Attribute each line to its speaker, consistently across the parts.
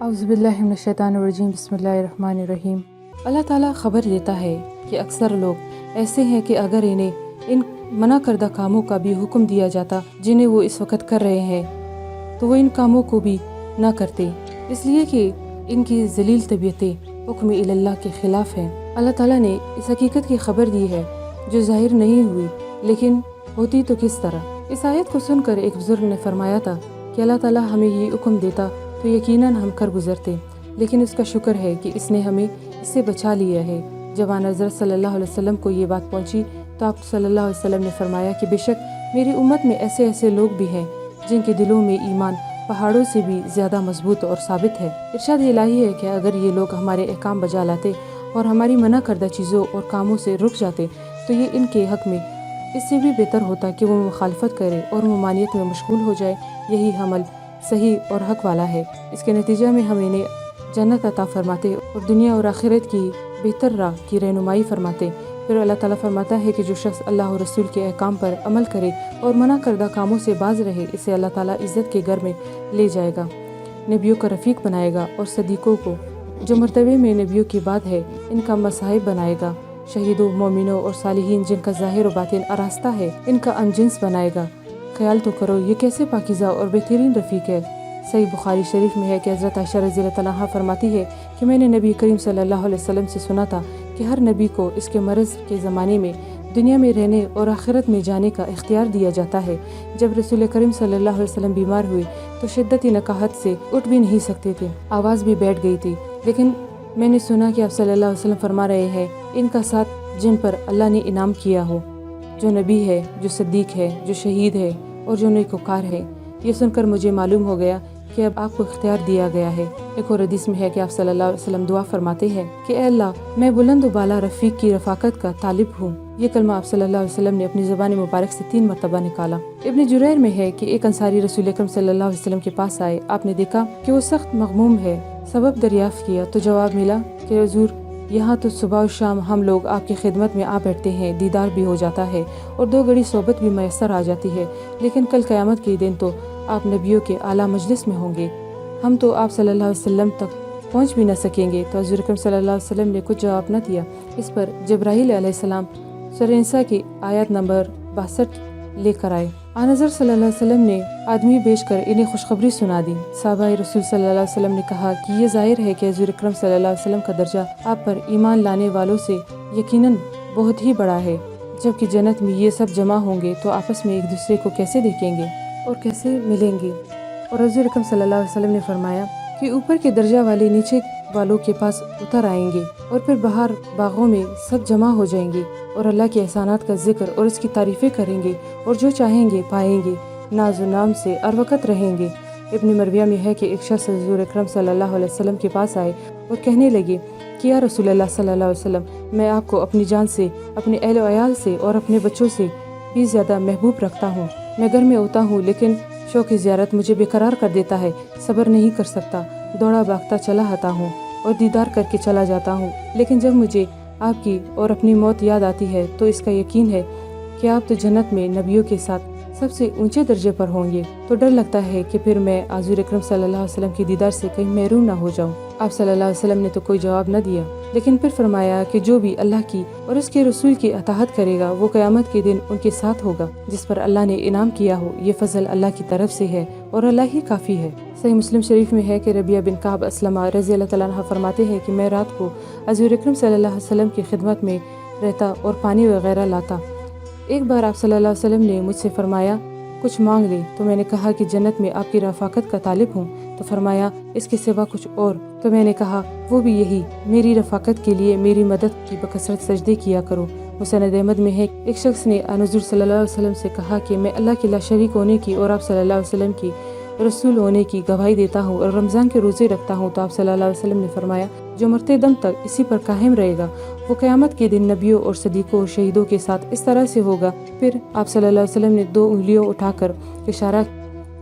Speaker 1: اعوذ باللہ من الشیطان الرجیم، بسم اللہ الرحمن الرحیم۔ اللہ تعالیٰ خبر دیتا ہے کہ اکثر لوگ ایسے ہیں کہ اگر انہیں ان منع کردہ کاموں کا بھی حکم دیا جاتا جنہیں وہ اس وقت کر رہے ہیں تو وہ ان کاموں کو بھی نہ کرتے، اس لیے کہ ان کی ذلیل طبیعتیں حکم اللہ کے خلاف ہیں۔ اللہ تعالیٰ نے اس حقیقت کی خبر دی ہے جو ظاہر نہیں ہوئی لیکن ہوتی تو کس طرح۔ اس آیت کو سن کر ایک بزرگ نے فرمایا تھا کہ اللہ تعالیٰ ہمیں یہ حکم دیتا تو یقیناً ہم کر گزرتے، لیکن اس کا شکر ہے کہ اس نے ہمیں اس سے بچا لیا ہے۔ جب آن حضرت صلی اللہ علیہ وسلم کو یہ بات پہنچی تو آپ صلی اللہ علیہ وسلم نے فرمایا کہ بے شک میری امت میں ایسے لوگ بھی ہیں جن کے دلوں میں ایمان پہاڑوں سے بھی زیادہ مضبوط اور ثابت ہے۔ ارشاد الہی ہے کہ اگر یہ لوگ ہمارے احکام بجا لاتے اور ہماری منع کردہ چیزوں اور کاموں سے رک جاتے تو یہ ان کے حق میں اس سے بھی بہتر ہوتا کہ وہ مخالفت کرے اور ممانعت میں مشغول ہو جائے۔ یہی عمل صحیح اور حق والا ہے۔ اس کے نتیجہ میں ہم انہیں جنت عطا فرماتے اور دنیا اور آخرت کی بہتر راہ کی رہنمائی فرماتے۔ پھر اللہ تعالیٰ فرماتا ہے کہ جو شخص اللہ اور رسول کے احکام پر عمل کرے اور منع کردہ کاموں سے باز رہے، اسے اللہ تعالیٰ عزت کے گھر میں لے جائے گا، نبیوں کا رفیق بنائے گا اور صدیقوں کو جو مرتبے میں نبیوں کی بات ہے ان کا مصاحب بنائے گا، شہیدوں، مومنوں اور صالحین جن کا ظاہر و باطن آراستہ ہے ان کا ہم جنس بنائے گا۔ خیال تو کرو یہ کیسے پاکیزہ اور بہترین رفیق ہے۔ صحیح بخاری شریف میں ہے کہ حضرت عائشہ رضی اللہ عنہا فرماتی ہے کہ میں نے نبی کریم صلی اللہ علیہ وسلم سے سنا تھا کہ ہر نبی کو اس کے مرض کے زمانے میں دنیا میں رہنے اور آخرت میں جانے کا اختیار دیا جاتا ہے۔ جب رسول کریم صلی اللہ علیہ وسلم بیمار ہوئے تو شدتی نکاہت سے اٹھ بھی نہیں سکتے تھے، آواز بھی بیٹھ گئی تھی، لیکن میں نے سنا کہ آپ صلی اللہ علیہ وسلم فرما رہے ہیں ان کا ساتھ جن پر اللہ نے انعام کیا ہو، جو نبی ہے، جو صدیق ہے، جو شہید ہے اور جو نیکوکار ہے۔ یہ سن کر مجھے معلوم ہو گیا کہ اب آپ کو اختیار دیا گیا ہے۔ ایک اور حدیث میں ہے کہ آپ صلی اللہ علیہ وسلم دعا فرماتے ہیں کہ اے اللہ میں بلند و بالا رفیق کی رفاقت کا طالب ہوں۔ یہ کلمہ آپ صلی اللہ علیہ وسلم نے اپنی زبان مبارک سے 3 مرتبہ نکالا۔ ابن جریر میں ہے کہ ایک انصاری رسول اکرم صلی اللہ علیہ وسلم کے پاس آئے، آپ نے دیکھا کہ وہ سخت مغموم ہے، سبب دریافت کیا تو جواب ملا کہ حضور یہاں تو صبح و شام ہم لوگ آپ کی خدمت میں آ بیٹھتے ہیں، دیدار بھی ہو جاتا ہے اور 2 گھڑی صحبت بھی میسر آ جاتی ہے، لیکن کل قیامت کے دن تو آپ نبیوں کے اعلیٰ مجلس میں ہوں گے، ہم تو آپ صلی اللہ علیہ وسلم تک پہنچ بھی نہ سکیں گے۔ تو حضور اکرم صلی اللہ علیہ وسلم نے کچھ جواب نہ دیا۔ اس پر جبرائیل علیہ السلام سورہ نساء کی آیت نمبر 62 لے کر آئے۔ آن حضرت صلی اللہ علیہ وسلم نے آدمی بھیج کر انہیں خوشخبری سنا دی۔ صحابہ رسول صلی اللہ علیہ وسلم نے کہا کہ یہ ظاہر ہے کہ حضور اکرم صلی اللہ علیہ وسلم کا درجہ آپ پر ایمان لانے والوں سے یقیناً بہت ہی بڑا ہے، جبکہ جنت میں یہ سب جمع ہوں گے تو آپس میں ایک دوسرے کو کیسے دیکھیں گے اور کیسے ملیں گے؟ اور حضور اکرم صلی اللہ علیہ وسلم نے فرمایا کہ اوپر کے درجہ والے نیچے والوں کے پاس اتر آئیں گے اور پھر باہر باغوں میں سب جمع ہو جائیں گے اور اللہ کے احسانات کا ذکر اور اس کی تعریفیں کریں گے اور جو چاہیں گے پائیں گے، ناز و نام سے ہر وقت رہیں گے۔ ابن مرویہ میں ہے کہ ایک شخص حضور اکرم صلی اللہ علیہ وسلم کے پاس آئے اور کہنے لگے کہ یا رسول اللہ صلی اللہ علیہ وسلم، میں آپ کو اپنی جان سے، اپنے اہل و عیال سے اور اپنے بچوں سے بھی زیادہ محبوب رکھتا ہوں۔ میں گھر میں ہوتا ہوں لیکن شوق زیارت مجھے بے قرار کر دیتا ہے، صبر نہیں کر سکتا، دوڑا بھاگتا چلا آتا ہوں اور دیدار کر کے چلا جاتا ہوں، لیکن جب مجھے آپ کی اور اپنی موت یاد آتی ہے تو اس کا یقین ہے کہ آپ تو جنت میں نبیوں کے ساتھ سب سے اونچے درجے پر ہوں گے، تو ڈر لگتا ہے کہ پھر میں حضور اکرم صلی اللہ علیہ وسلم کی دیدار سے کہیں محروم نہ ہو جاؤں۔ آپ صلی اللہ علیہ وسلم نے تو کوئی جواب نہ دیا، لیکن پھر فرمایا کہ جو بھی اللہ کی اور اس کے رسول کی اطاعت کرے گا وہ قیامت کے دن ان کے ساتھ ہوگا، جس پر اللہ نے انعام کیا ہو، یہ فضل اللہ کی طرف سے ہے اور اللہ ہی کافی ہے۔ صحیح مسلم شریف میں ہے کہ ربیعہ بن کعب اسلمہ رضی اللہ تعالیٰ عنہ فرماتے ہیں کہ میں رات کو حضور اکرم صلی اللہ علیہ وسلم کی خدمت میں رہتا اور پانی وغیرہ لاتا۔ ایک بار آپ صلی اللہ علیہ وسلم نے مجھ سے فرمایا کچھ مانگ لے، تو میں نے کہا کہ جنت میں آپ کی رفاقت کا طالب ہوں، تو فرمایا اس کے سوا کچھ اور، تو میں نے کہا وہ بھی یہی، میری رفاقت کے لیے میری مدد کی بکثرت سجدے کیا کرو۔ مسند احمد میں ہے ایک شخص نے حضور صلی اللہ علیہ وسلم سے کہا کہ میں اللہ کے لا شریک ہونے کی اور آپ صلی اللہ علیہ وسلم کی رسول ہونے کی گواہی دیتا ہوں اور رمضان کے روزے رکھتا ہوں، تو آپ صلی اللہ علیہ وسلم نے فرمایا جو مرتے دم تک اسی پر قائم رہے گا وہ قیامت کے دن نبیوں اور صدیقوں اور شہیدوں کے ساتھ اس طرح سے ہوگا۔ پھر آپ صلی اللہ علیہ وسلم نے 2 انگلیوں اٹھا کر اشارہ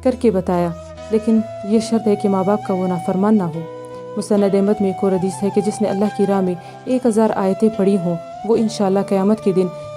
Speaker 1: کر کے بتایا، لیکن یہ شرط ہے کہ ماں باپ کا وہ نافرمان نہ ہو۔ مسند احمد میں ایک اور حدیث ہے کہ جس نے اللہ کی راہ میں 1000 آیتیں پڑھی ہوں وہ انشاءاللہ قیامت کے دن